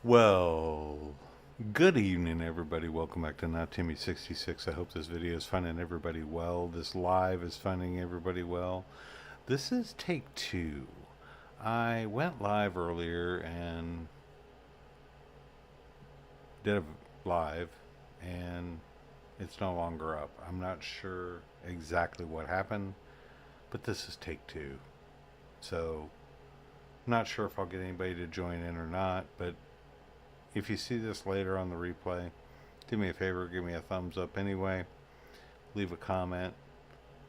Well, good evening, everybody. Welcome back to Not Timmy 66. I hope this video is finding everybody well. This live is finding everybody well. This is take two. I went live earlier and did a live, and it's no longer up. I'm not sure exactly what happened, but this is take two. So, I'm not sure if I'll get anybody to join in or not, but if you see this later on the replay, do me a favor, give me a thumbs up anyway, leave a comment,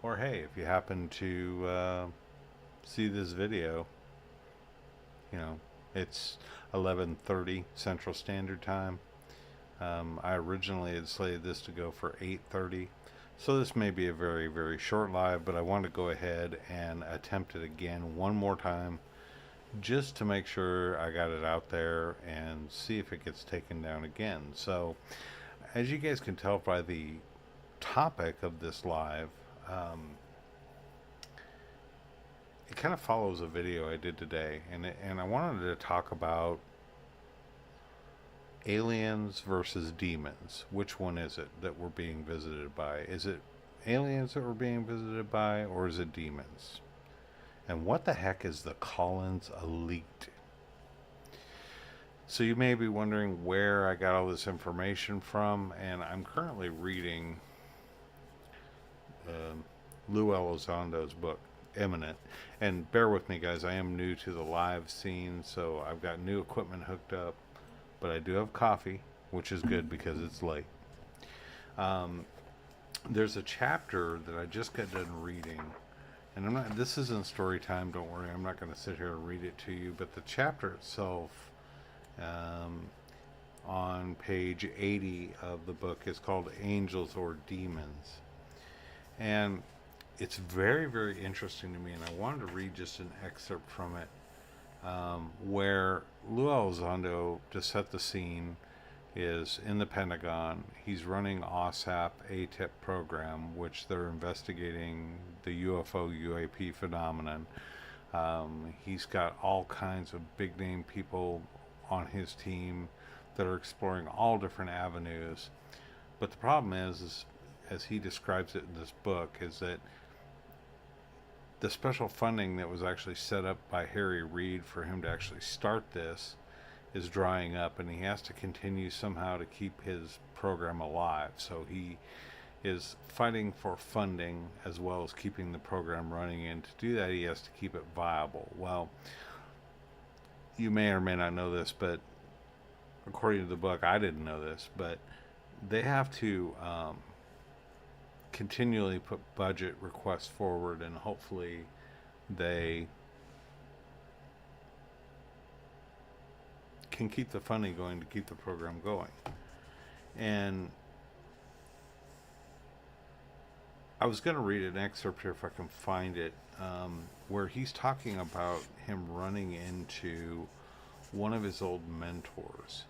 or hey, if you happen to see this video, it's 11:30 Central Standard Time. I originally had slated this to go for 8:30, so this may be a very, very short live, but I want to go ahead and attempt it again one more time just to make sure I got it out there and see if it gets taken down again. So, as you guys can tell by the topic of this live, it kind of follows a video I did today, and I wanted to talk about aliens versus demons. Which one is it that we're being visited by? Is it aliens that we're being visited by, or is it demons? And what the heck is the Collins Elite? So you may be wondering where I got all this information from, and I'm currently reading Lou Elizondo's book, Eminent. And bear with me, guys, I am new to the live scene, so I've got new equipment hooked up, but I do have coffee, which is good because it's late. There's a chapter that I just got done reading. And this isn't story time, don't worry, I'm not going to sit here and read it to you, but the chapter itself on page 80 of the book is called Angels or Demons. And it's very, very interesting to me, and I wanted to read just an excerpt from it, where Lou Elizondo, to set the scene, is in the Pentagon. He's running OSAP ATIP program, which they're investigating the UFO UAP phenomenon. He's got all kinds of big name people on his team that are exploring all different avenues. But the problem is as he describes it in this book, is that the special funding that was actually set up by Harry Reid for him to actually start this is drying up, and he has to continue somehow to keep his program alive. So he is fighting for funding as well as keeping the program running, and to do that he has to keep it viable. Well, you may or may not know this, but according to the book, I didn't know this, but they have to continually put budget requests forward, and hopefully they can keep the funding going to keep the program going. And I was going to read an excerpt here if I can find it, where he's talking about him running into one of his old mentors.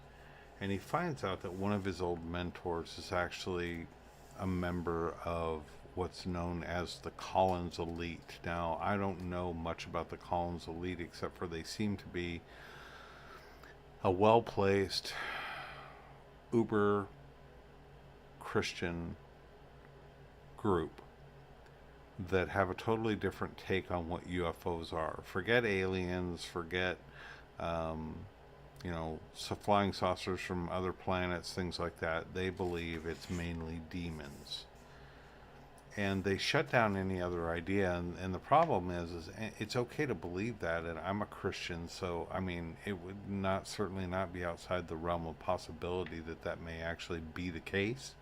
And he finds out that one of his old mentors is actually a member of what's known as the Collins Elite. Now, I don't know much about the Collins Elite except for they seem to be a well-placed, uber Christian group that have a totally different take on what UFOs are. Forget aliens, forget flying saucers from other planets, things like that. They believe it's mainly demons. And they shut down any other idea, and the problem is it's okay to believe that, and I'm a Christian, so I mean it would certainly not be outside the realm of possibility that may actually be the case.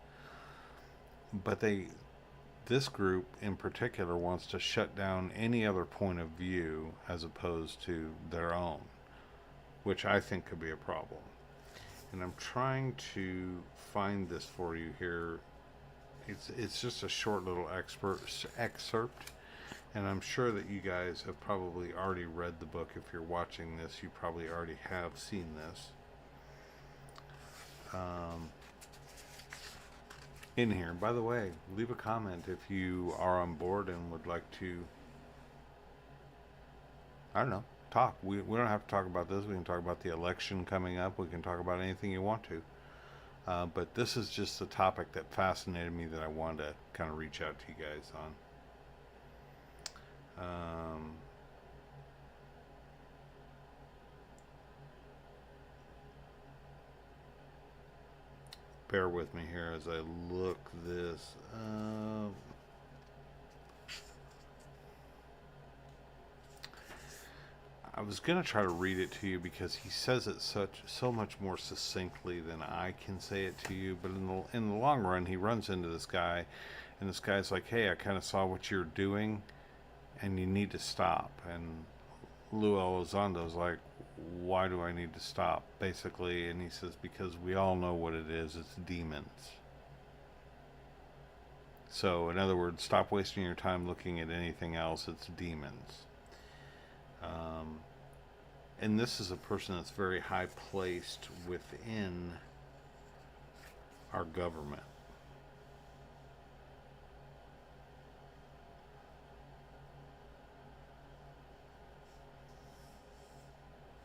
But this group in particular wants to shut down any other point of view as opposed to their own, which I think could be a problem. And I'm trying to find this for you here. It's just a short little excerpt, and I'm sure that you guys have probably already read the book. If you're watching this, you probably already have seen this. In here, by the way, leave a comment if you are on board and would like to, I don't know, talk. We don't have to talk about this. We can talk about the election coming up. We can talk about anything you want to. But this is just a topic that fascinated me that I wanted to kind of reach out to you guys on. Bear with me here as I look this up. I was gonna try to read it to you because he says it so much more succinctly than I can say it to you. But in the long run, he runs into this guy, and this guy's like, "Hey, I kind of saw what you're doing, and you need to stop." And Lou Elizondo's like, "Why do I need to stop?" Basically, and he says, "Because we all know what it is. It's demons." So, in other words, stop wasting your time looking at anything else. It's demons. Um, and this is a person that's very high placed within our government.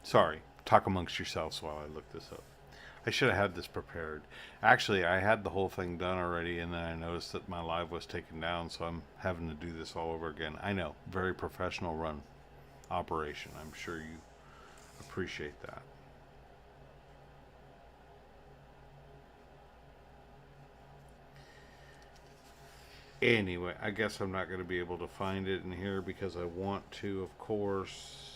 Sorry, talk amongst yourselves while I look this up. I should have had this prepared. Actually, I had the whole thing done already, and then I noticed that my live was taken down, so I'm having to do this all over again. I know, very professional run operation. I'm sure you appreciate that. Anyway, I guess I'm not going to be able to find it in here because I want to, of course.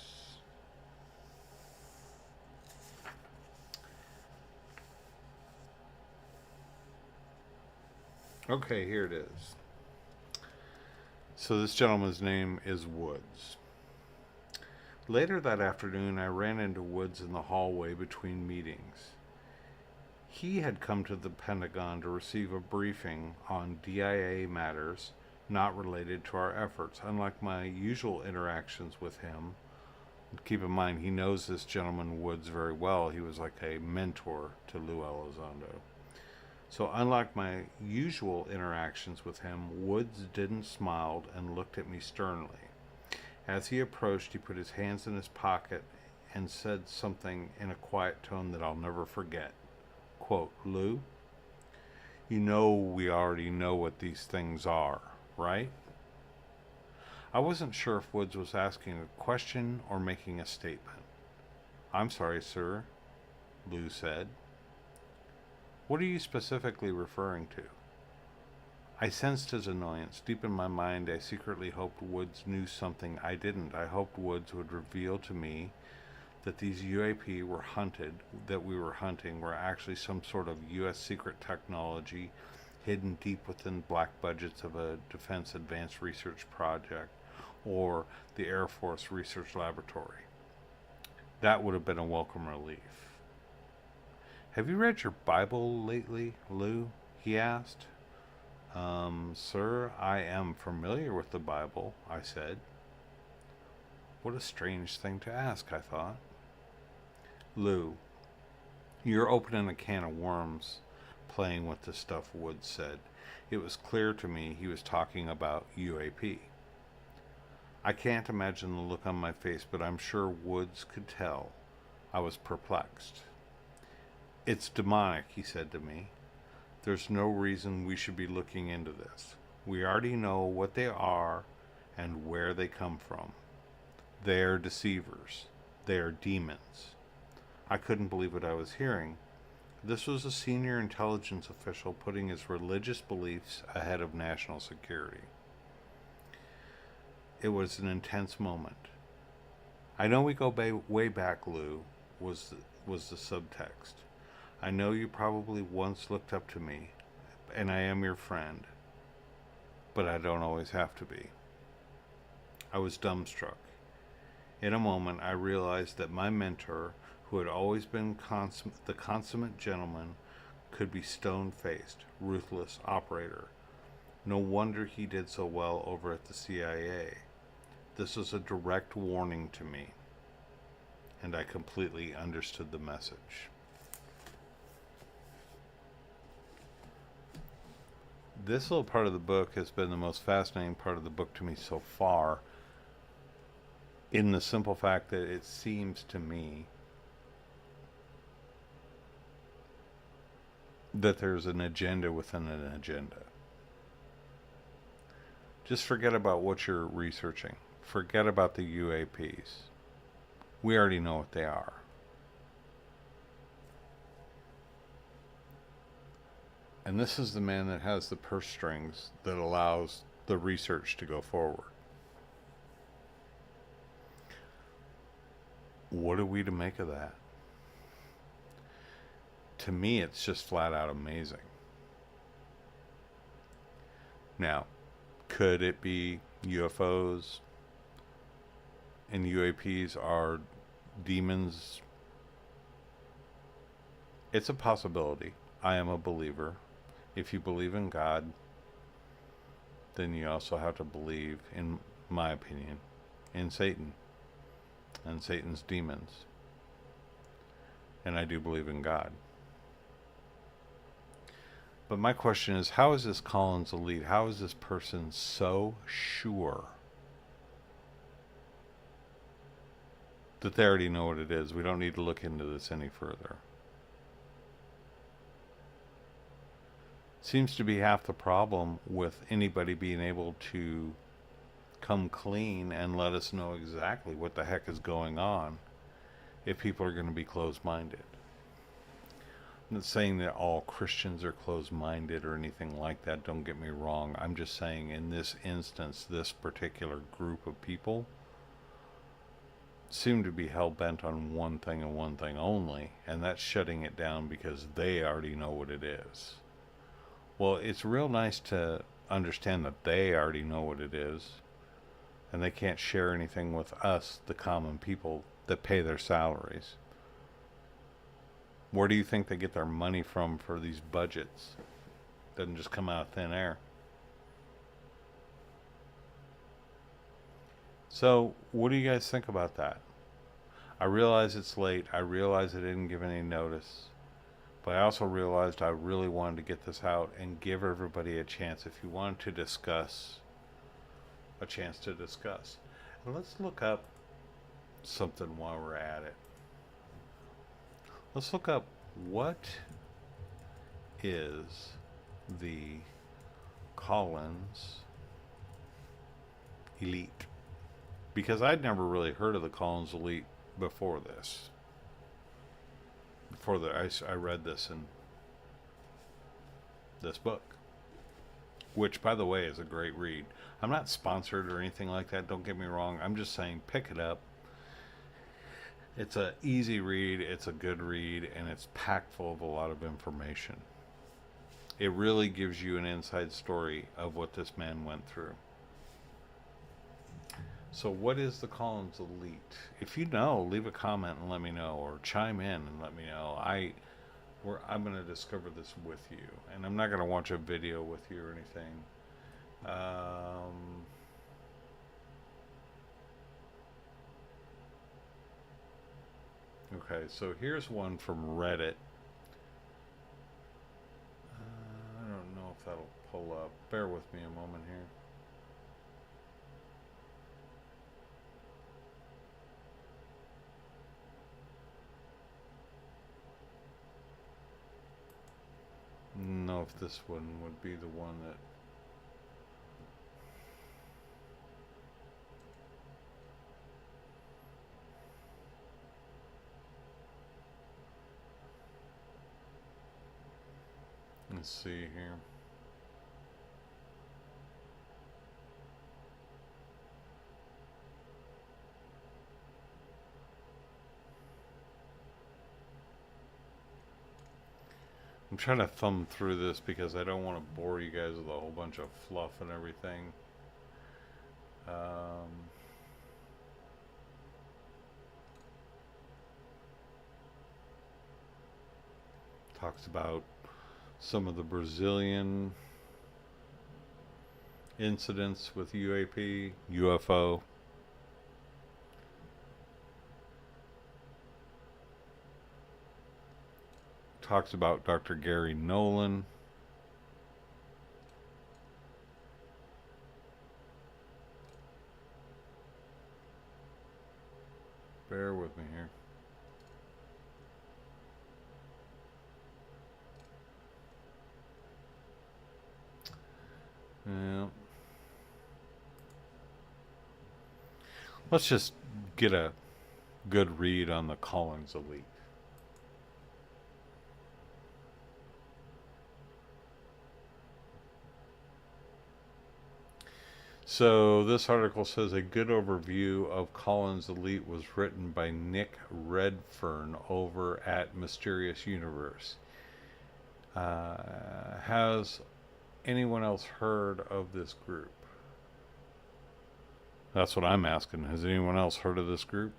Okay, here it is. So this gentleman's name is Woods. Later that afternoon, I ran into Woods in the hallway between meetings. He had come to the Pentagon to receive a briefing on DIA matters not related to our efforts. Unlike my usual interactions with him, keep in mind he knows this gentleman Woods very well. He was like a mentor to Lou Elizondo. So unlike my usual interactions with him, Woods didn't smile and looked at me sternly. As he approached, he put his hands in his pocket and said something in a quiet tone that I'll never forget. Quote, "Lou, you know we already know what these things are, right?" I wasn't sure if Woods was asking a question or making a statement. "I'm sorry, sir," Lou said. "What are you specifically referring to?" I sensed his annoyance. Deep in my mind, I secretly hoped Woods knew something I didn't. I hoped Woods would reveal to me that these UAP that we were hunting, were actually some sort of U.S. secret technology hidden deep within black budgets of a Defense Advanced Research Project or the Air Force Research Laboratory. That would have been a welcome relief. "Have you read your Bible lately, Lou?" he asked. Sir, I am familiar with the Bible," I said. What a strange thing to ask, I thought. "Lou, you're opening a can of worms playing with the stuff," Woods said. It was clear to me he was talking about UAP. I can't imagine the look on my face, but I'm sure Woods could tell. I was perplexed. "It's demonic," he said to me. "There's no reason we should be looking into this. We already know what they are and where they come from. They are deceivers. They are demons." I couldn't believe what I was hearing. This was a senior intelligence official putting his religious beliefs ahead of national security. It was an intense moment. "I know we go way back, Lou," was the subtext. "I know you probably once looked up to me, and I am your friend, but I don't always have to be." I was dumbstruck. In a moment, I realized that my mentor, who had always been the consummate gentleman, could be stone-faced, ruthless operator. No wonder he did so well over at the CIA. This was a direct warning to me, and I completely understood the message. This little part of the book has been the most fascinating part of the book to me so far. in the simple fact that it seems to me that there's an agenda within an agenda. Just forget about what you're researching. Forget about the UAPs. We already know what they are. And this is the man that has the purse strings that allows the research to go forward. What are we to make of that? To me, it's just flat out amazing. Now, could it be UFOs and UAPs are demons? It's a possibility. I am a believer. If you believe in God, then you also have to believe, in my opinion, in Satan and Satan's demons. And I do believe in God. But my question is, how is this Collins elite? How is this person so sure that they already know what it is? We don't need to look into this any further. Seems to be half the problem with anybody being able to come clean and let us know exactly what the heck is going on if people are going to be closed-minded. I'm not saying that all Christians are closed-minded or anything like that, don't get me wrong. I'm just saying in this instance, this particular group of people seem to be hell-bent on one thing and one thing only, and that's shutting it down because they already know what it is. Well, it's real nice to understand that they already know what it is, and they can't share anything with us, the common people that pay their salaries. Where do you think they get their money from for these budgets? Doesn't just come out of thin air. So, what do you guys think about that? I realize it's late. I realize I didn't give any notice. But I also realized I really wanted to get this out and give everybody a chance. If you wanted to discuss, a chance to discuss. And let's look up something while we're at it. Let's look up what is the Collins Elite. Because I'd never really heard of the Collins Elite before this. I read this in this book, which, by the way, is a great read. I'm not sponsored or anything like that, don't get me wrong. I'm just saying pick it up. It's a easy read, it's a good read, and it's packed full of a lot of information. It really gives you an inside story of what this man went through. So what is the Collins Elite? If you know, leave a comment and let me know, or chime in and let me know. I'm going to discover this with you, and I'm not going to watch a video with you or anything. Okay, so here's one from Reddit. I don't know if that'll pull up. Bear with me a moment here. Know if this one would be the one that. Let's see here. I'm trying to thumb through this because I don't want to bore you guys with a whole bunch of fluff and everything. Talks about some of the Brazilian incidents with UAP, UFO. Talks about Dr. Gary Nolan. me here. Yeah. Let's just get a good read on the Collins Elite. So this article says a good overview of Collins Elite was written by Nick Redfern over at Mysterious Universe. Has anyone else heard of this group? That's what I'm asking. Has anyone else heard of this group?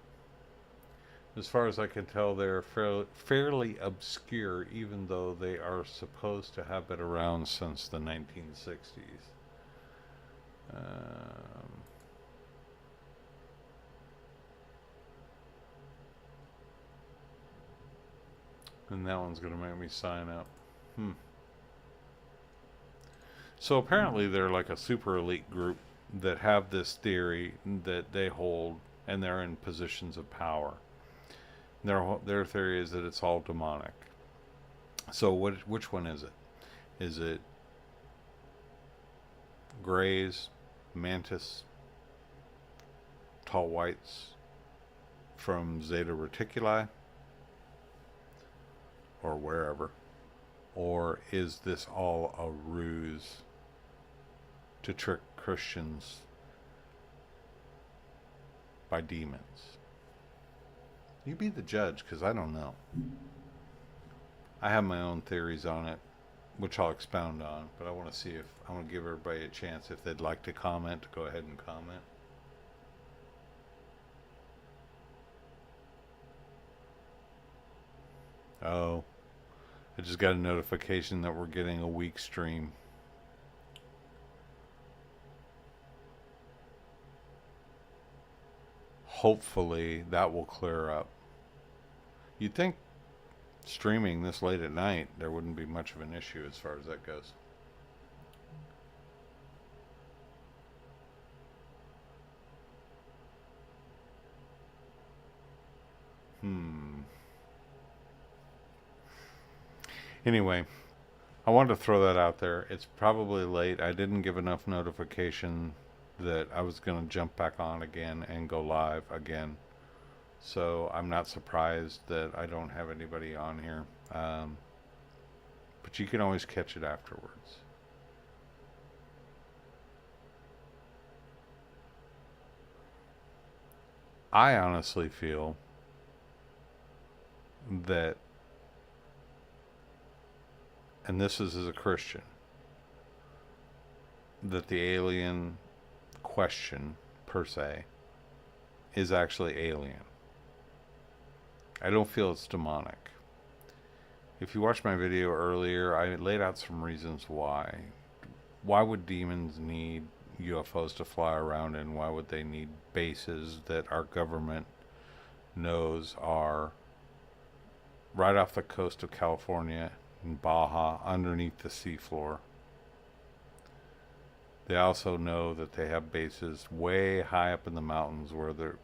As far as I can tell, they're fairly obscure, even though they are supposed to have been around since the 1960s. And that one's going to make me sign up. So apparently they're like a super elite group that have this theory that they hold, and they're in positions of power. Their theory is that it's all demonic. So which one is it? Is it Greys, Mantis, Tall Whites from Zeta Reticuli, or wherever? Or is this all a ruse to trick Christians by demons? You be the judge, because I don't know. I have my own theories on it, which I'll expound on, but I want to see if I want to give everybody a chance, if they'd like to comment, to go ahead and comment. Oh, I just got a notification that we're getting a weak stream. Hopefully that will clear up. You'd think streaming this late at night, there wouldn't be much of an issue as far as that goes. Anyway, I wanted to throw that out there. It's probably late. I didn't give enough notification that I was going to jump back on again and go live again. So I'm not surprised that I don't have anybody on here. But you can always catch it afterwards. I honestly feel that, and this is as a Christian, that the alien question, per se, is actually alien. I don't feel it's demonic. If you watched my video earlier, I laid out some reasons why. Why would demons need UFOs to fly around, and why would they need bases that our government knows are right off the coast of California in Baja, underneath the seafloor? They also know that they have bases way high up in the mountains where they're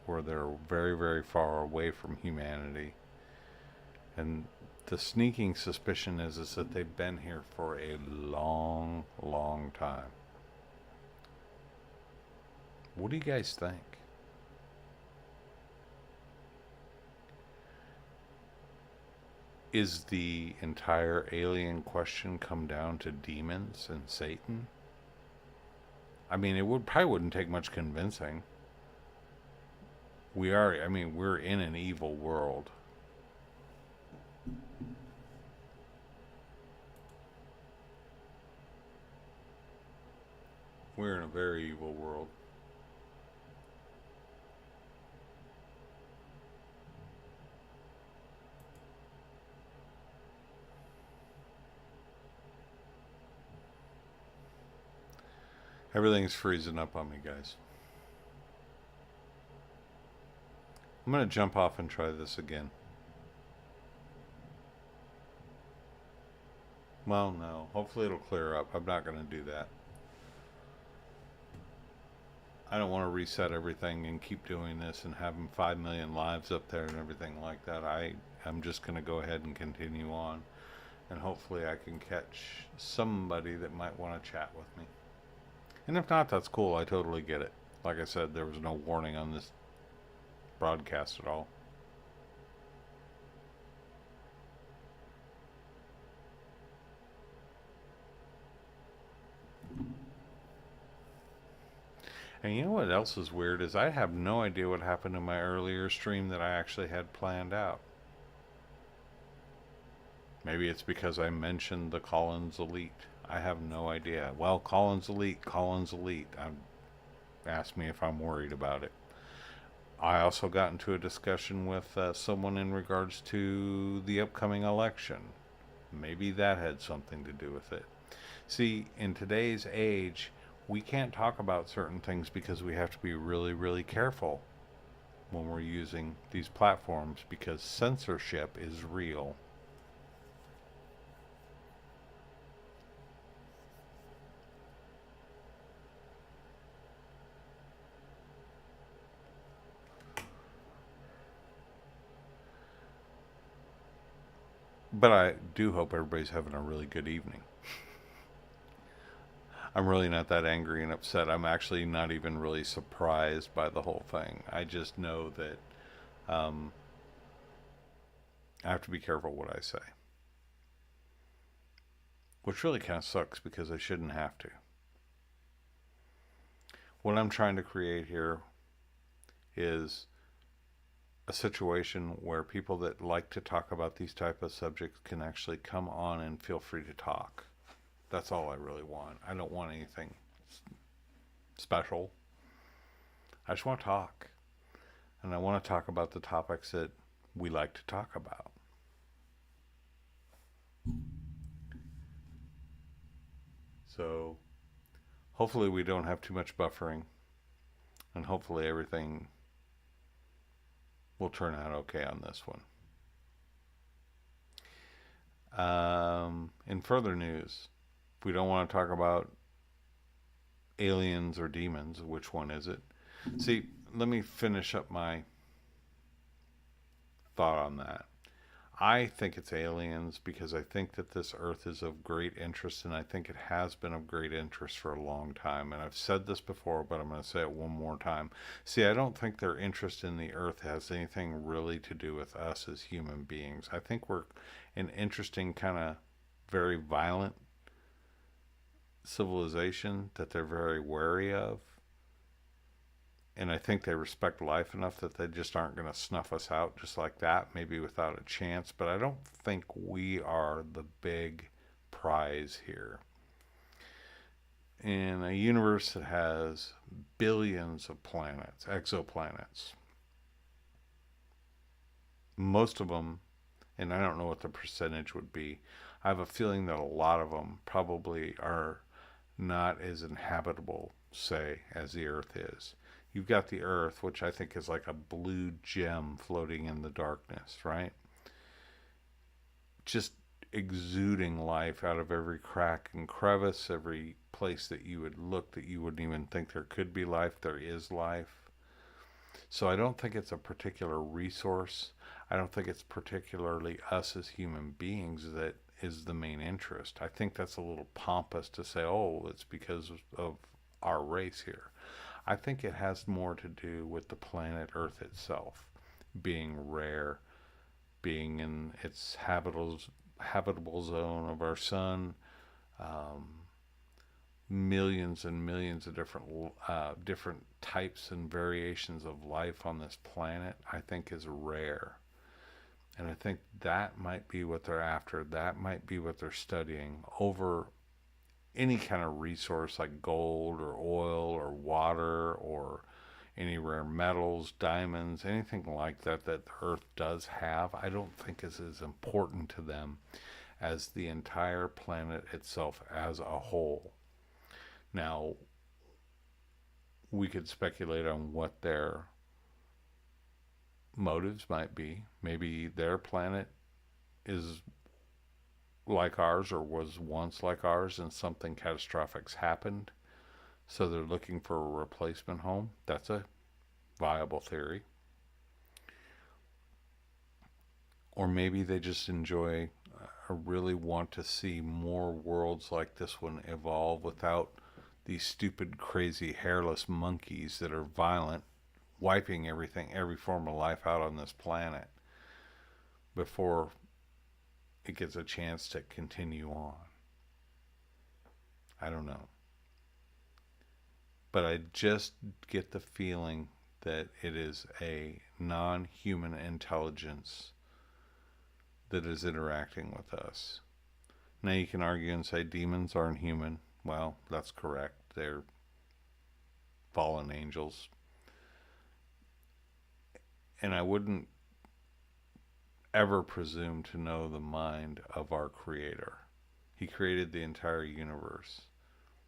very, very far away from humanity. And the sneaking suspicion is that they've been here for a long, long time. What do you guys think? Is the entire alien question come down to demons and Satan? I mean, probably wouldn't take much convincing. We're in an evil world. We're in a very evil world. Everything's freezing up on me, guys. I'm going to jump off and try this again. Well, no. Hopefully it'll clear up. I'm not going to do that. I don't want to reset everything and keep doing this and having 5 million lives up there and everything like that. I'm just going to go ahead and continue on. And hopefully I can catch somebody that might want to chat with me. And if not, that's cool. I totally get it. Like I said, there was no warning on this broadcast at all. And you know what else is weird is I have no idea what happened in my earlier stream that I actually had planned out. Maybe it's because I mentioned the Collins Elite. I have no idea. Well, Collins Elite, Collins Elite. Asked me if I'm worried about it. I also got into a discussion with someone in regards to the upcoming election. Maybe that had something to do with it. See, in today's age, we can't talk about certain things because we have to be really, really careful when we're using these platforms because censorship is real. But I do hope everybody's having a really good evening. I'm really not that angry and upset. I'm actually not even really surprised by the whole thing. I just know that um, I have to be careful what I say. Which really kind of sucks because I shouldn't have to. What I'm trying to create here is a situation where people that like to talk about these type of subjects can actually come on and feel free to talk. That's all I really want. I don't want anything special. I just want to talk. And I want to talk about the topics that we like to talk about. So hopefully we don't have too much buffering. And hopefully everything will turn out okay on this one. In further news, if we don't want to talk about aliens or demons, which one is it? See, let me finish up my thought on that. I think it's aliens because I think that this Earth is of great interest, and I think it has been of great interest for a long time. And I've said this before, but I'm going to say it one more time. See, I don't think their interest in the Earth has anything really to do with us as human beings. I think we're an interesting kind of very violent civilization that they're very wary of. And I think they respect life enough that they just aren't going to snuff us out just like that, maybe without a chance. But I don't think we are the big prize here. In a universe that has billions of planets, exoplanets, most of them, and I don't know what the percentage would be, I have a feeling that a lot of them probably are not as inhabitable, say, as the Earth is. You've got the Earth, which I think is like a blue gem floating in the darkness, right? Just exuding life out of every crack and crevice, every place that you would look that you wouldn't even think there could be life, there is life. So I don't think it's a particular resource. I don't think it's particularly us as human beings that is the main interest. I think that's a little pompous to say, oh, it's because of our race here. I think it has more to do with the planet Earth itself being rare, being in its habitable zone of our sun, um, millions and millions of different types and variations of life on this planet. I think is rare, and I think that might be what they're after. That might be what they're studying over any kind of resource like gold or oil or water or any rare metals, diamonds, anything like that that the Earth does have. I don't think is as important to them as the entire planet itself as a whole. Now, we could speculate on what their motives might be. Maybe their planet is like ours or was once like ours and something catastrophic's happened So they're looking for a replacement home. That's a viable theory. Or maybe they just enjoy or really want to see more worlds like this one evolve without these stupid, crazy, hairless monkeys that are violent, wiping everything, every form of life out on this planet before it gets a chance to continue on. I don't know. But I just get the feeling that it is a non human intelligence that is interacting with us. Now you can argue and say demons aren't human. Well, that's correct. They're fallen angels. And I wouldn't ever presume to know the mind of our Creator. He created the entire universe.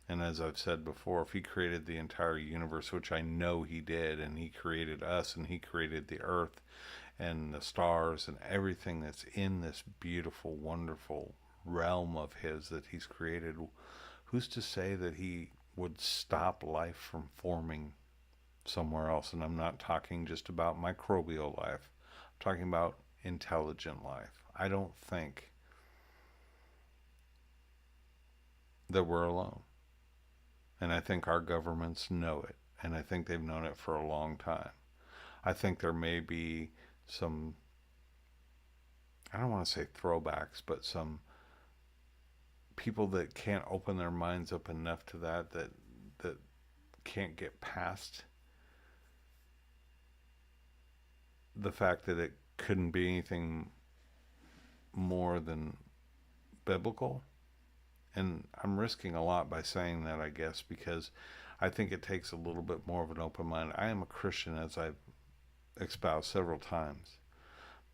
And as I've said before, if he created the entire universe, which I know he did, and he created us, and he created the earth and the stars and everything that's in this beautiful, wonderful realm of his that he's created, who's to say that he would stop life from forming somewhere else? And I'm not talking just about microbial life. I'm talking about intelligent life. I don't think that we're alone. And I think our governments know it. And I think they've known it for a long time. I think there may be some, I don't want to say throwbacks, but some people that can't open their minds up enough to that can't get past the fact that it couldn't be anything more than biblical. And I'm risking a lot by saying that, I guess, because I think it takes a little bit more of an open mind. I am a Christian, as I've espoused several times,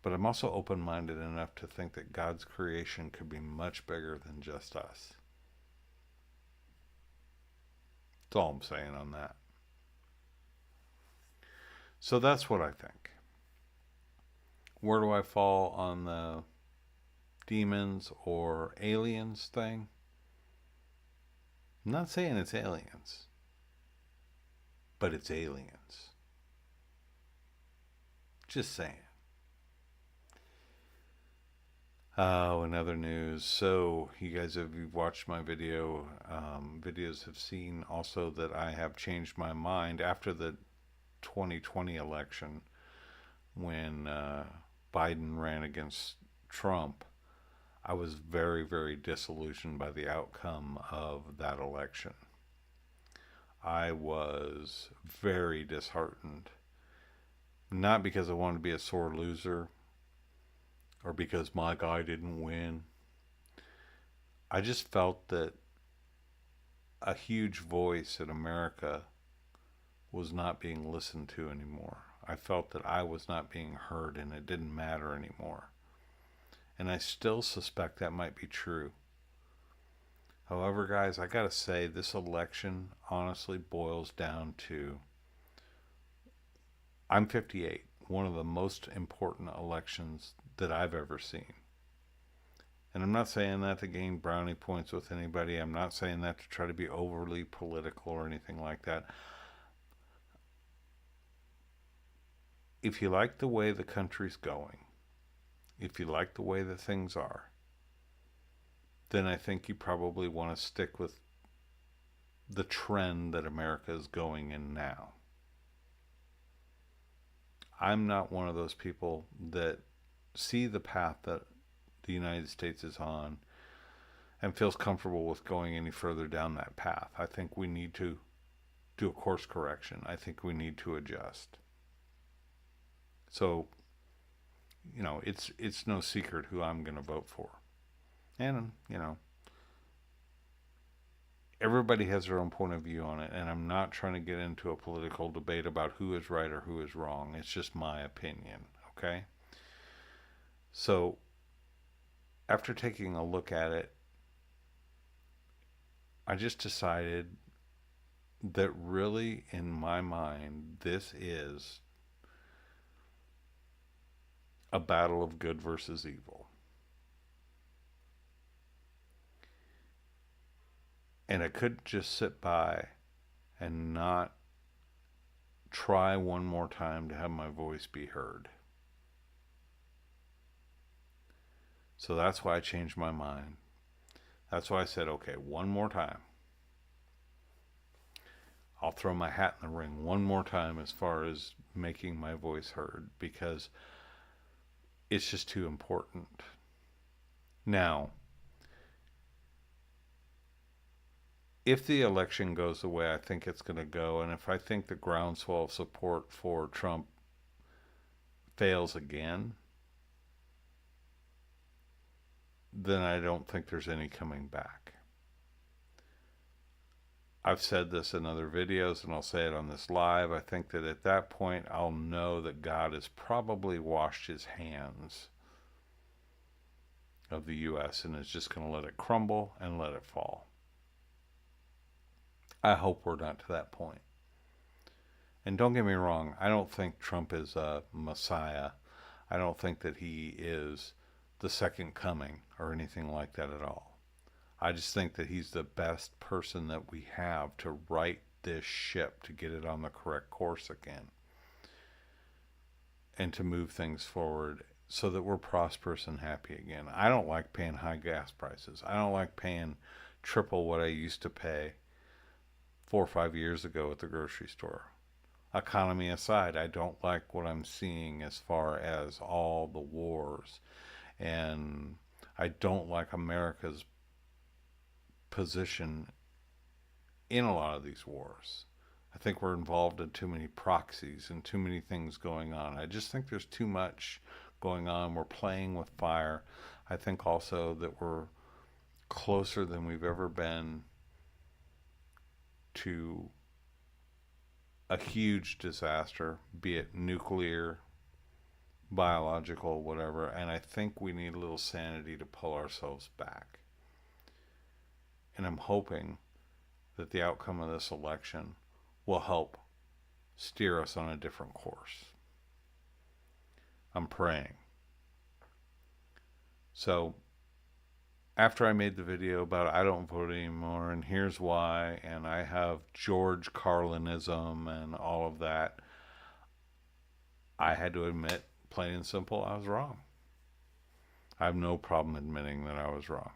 but I'm also open-minded enough to think that God's creation could be much bigger than just us. That's all I'm saying on that. So that's what I think. Where do I fall on the demons or aliens thing? I'm not saying it's aliens, but it's aliens. Just saying. Oh, in other news, so you guys, if you've watched my videos have seen also that I have changed my mind after the 2020 election when Biden ran against Trump. I was very, very disillusioned by the outcome of that election. I was very disheartened. Not because I wanted to be a sore loser or because my guy didn't win. I just felt that a huge voice in America was not being listened to anymore. I felt that I was not being heard and it didn't matter anymore. And I still suspect that might be true. However, guys, I gotta say, this election honestly boils down to, I'm 58, one of the most important elections that I've ever seen. And I'm not saying that to gain brownie points with anybody. I'm not saying that to try to be overly political or anything like that. If you like the way the country's going, if you like the way that things are, then I think you probably want to stick with the trend that America is going in now. I'm not one of those people that see the path that the United States is on and feels comfortable with going any further down that path. I think we need to do a course correction. I think we need to adjust. So, you know, it's no secret who I'm going to vote for. And, you know, everybody has their own point of view on it, and I'm not trying to get into a political debate about who is right or who is wrong. It's just my opinion, okay? So, after taking a look at it, I just decided that really, in my mind, this is a battle of good versus evil. And I couldn't just sit by and not try one more time to have my voice be heard. So that's why I changed my mind. That's why I said, okay, one more time. I'll throw my hat in the ring one more time as far as making my voice heard, because it's just too important. Now, if the election goes the way I think it's going to go, and if I think the groundswell of support for Trump fails again, then I don't think there's any coming back. I've said this in other videos, and I'll say it on this live. I think that at that point, I'll know that God has probably washed his hands of the U.S. and is just going to let it crumble and let it fall. I hope we're not to that point. And don't get me wrong, I don't think Trump is a messiah. I don't think that he is the second coming or anything like that at all. I just think that he's the best person that we have to right this ship, to get it on the correct course again, and to move things forward so that we're prosperous and happy again. I don't like paying high gas prices. I don't like paying triple what I used to pay 4 or 5 years ago at the grocery store. Economy aside, I don't like what I'm seeing as far as all the wars, and I don't like America's position in a lot of these wars. I think we're involved in too many proxies and too many things going on. I just think there's too much going on. We're playing with fire. I think also that we're closer than we've ever been to a huge disaster, be it nuclear, biological, whatever, and I think we need a little sanity to pull ourselves back. And I'm hoping that the outcome of this election will help steer us on a different course. I'm praying. So after I made the video about I don't vote anymore and here's why, and I have George Carlinism and all of that, I had to admit, plain and simple, I was wrong. I have no problem admitting that I was wrong.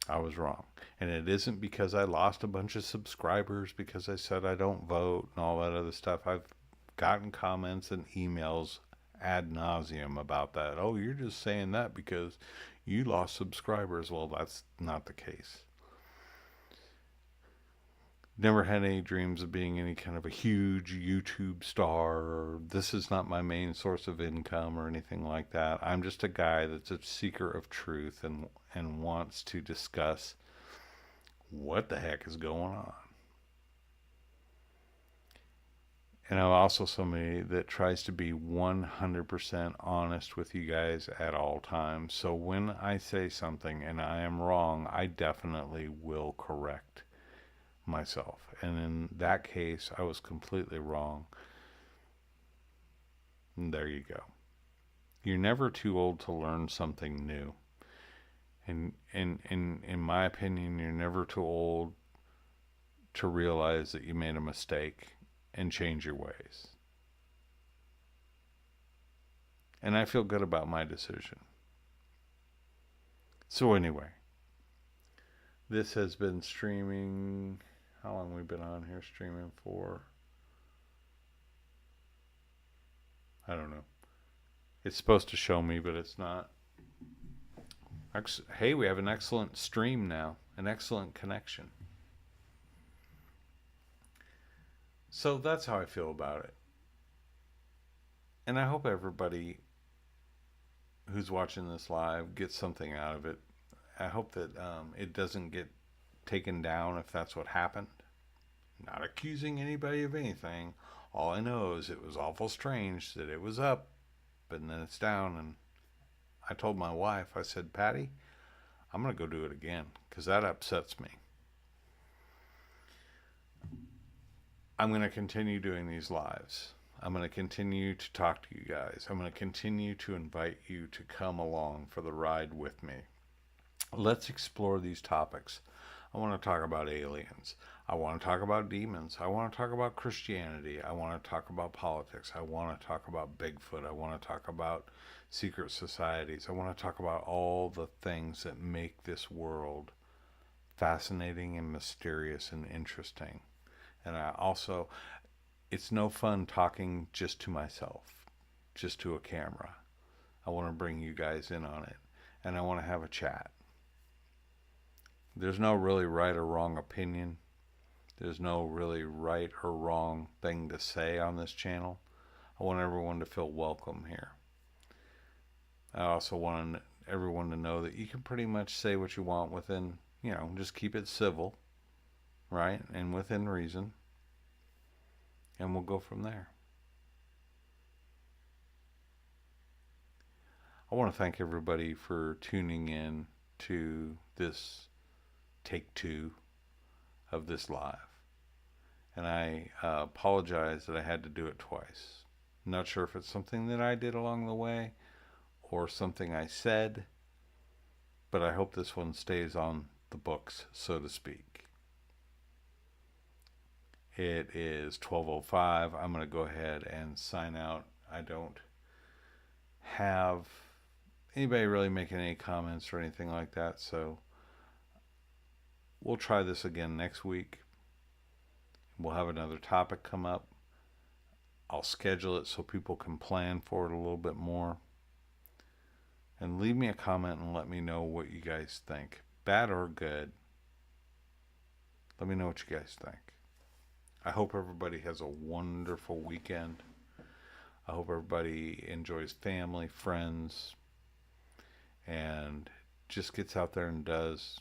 I was wrong. And it isn't because I lost a bunch of subscribers because I said I don't vote and all that other stuff. I've gotten comments and emails ad nauseum about that. Oh, you're just saying that because you lost subscribers. Well, that's not the case. Never had any dreams of being any kind of a huge YouTube star, or this is not my main source of income or anything like that. I'm just a guy that's a seeker of truth and wants to discuss what the heck is going on. And I'm also somebody that tries to be 100% honest with you guys at all times. So when I say something and I am wrong, I definitely will correct myself. And in that case, I was completely wrong. And there you go. You're never too old to learn something new. And in my opinion, you're never too old to realize that you made a mistake and change your ways. And I feel good about my decision. So anyway, this has been streaming. How long have we been on here streaming for? I don't know. It's supposed to show me, but it's not. Hey, we have an excellent stream now, an excellent connection. So that's how I feel about it. And I hope everybody who's watching this live gets something out of it. I hope that it doesn't get taken down if that's what happened. Not accusing anybody of anything. All I know is it was awful strange that it was up and then it's down. And I told my wife, I said, Patty, I'm going to go do it again because that upsets me. I'm going to continue doing these lives. I'm going to continue to talk to you guys. I'm going to continue to invite you to come along for the ride with me. Let's explore these topics. I want to talk about aliens. I want to talk about demons. I want to talk about Christianity. I want to talk about politics. I want to talk about Bigfoot. I want to talk about secret societies. I want to talk about all the things that make this world fascinating and mysterious and interesting. And I also, it's no fun talking just to myself, just to a camera. I want to bring you guys in on it, and I want to have a chat. There's no really right or wrong opinion. There's no really right or wrong thing to say on this channel. I want everyone to feel welcome here. I also want everyone to know that you can pretty much say what you want within, just keep it civil, right? And within reason. And we'll go from there. I want to thank everybody for tuning in to this take 2 of this live. And I apologize that I had to do it twice. I'm not sure if it's something that I did along the way or something I said, but I hope this one stays on the books, so to speak. It is 12:05. I'm going to go ahead and sign out. I don't have anybody really making any comments or anything like that, so we'll try this again next week. We'll have another topic come up. I'll schedule it so people can plan for it a little bit more. And leave me a comment and let me know what you guys think. Bad or good. Let me know what you guys think. I hope everybody has a wonderful weekend. I hope everybody enjoys family, friends, and just gets out there and does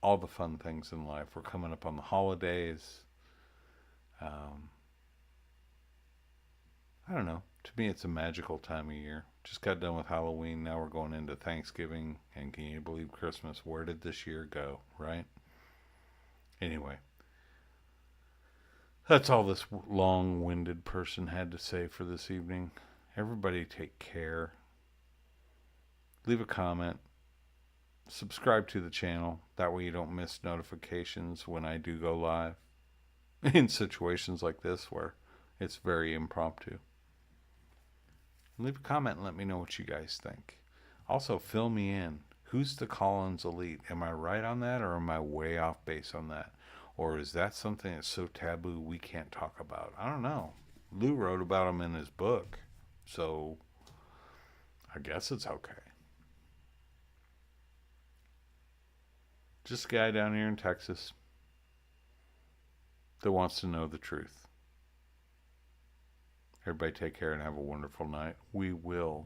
all the fun things in life. We're coming up on the holidays. I don't know. To me, it's a magical time of year. Just got done with Halloween. Now we're going into Thanksgiving. And can you believe Christmas? Where did this year go, right? Anyway. That's all this long-winded person had to say for this evening. Everybody take care. Leave a comment. Subscribe to the channel. That way you don't miss notifications when I do go live. In situations like this where it's very impromptu. Leave a comment and let me know what you guys think. Also, fill me in. Who's the Collins Elite? Am I right on that, or am I way off base on that? Or is that something that's so taboo we can't talk about? I don't know. Lou wrote about him in his book, so I guess it's okay. Just a guy down here in Texas that wants to know the truth. Everybody take care and have a wonderful night. We will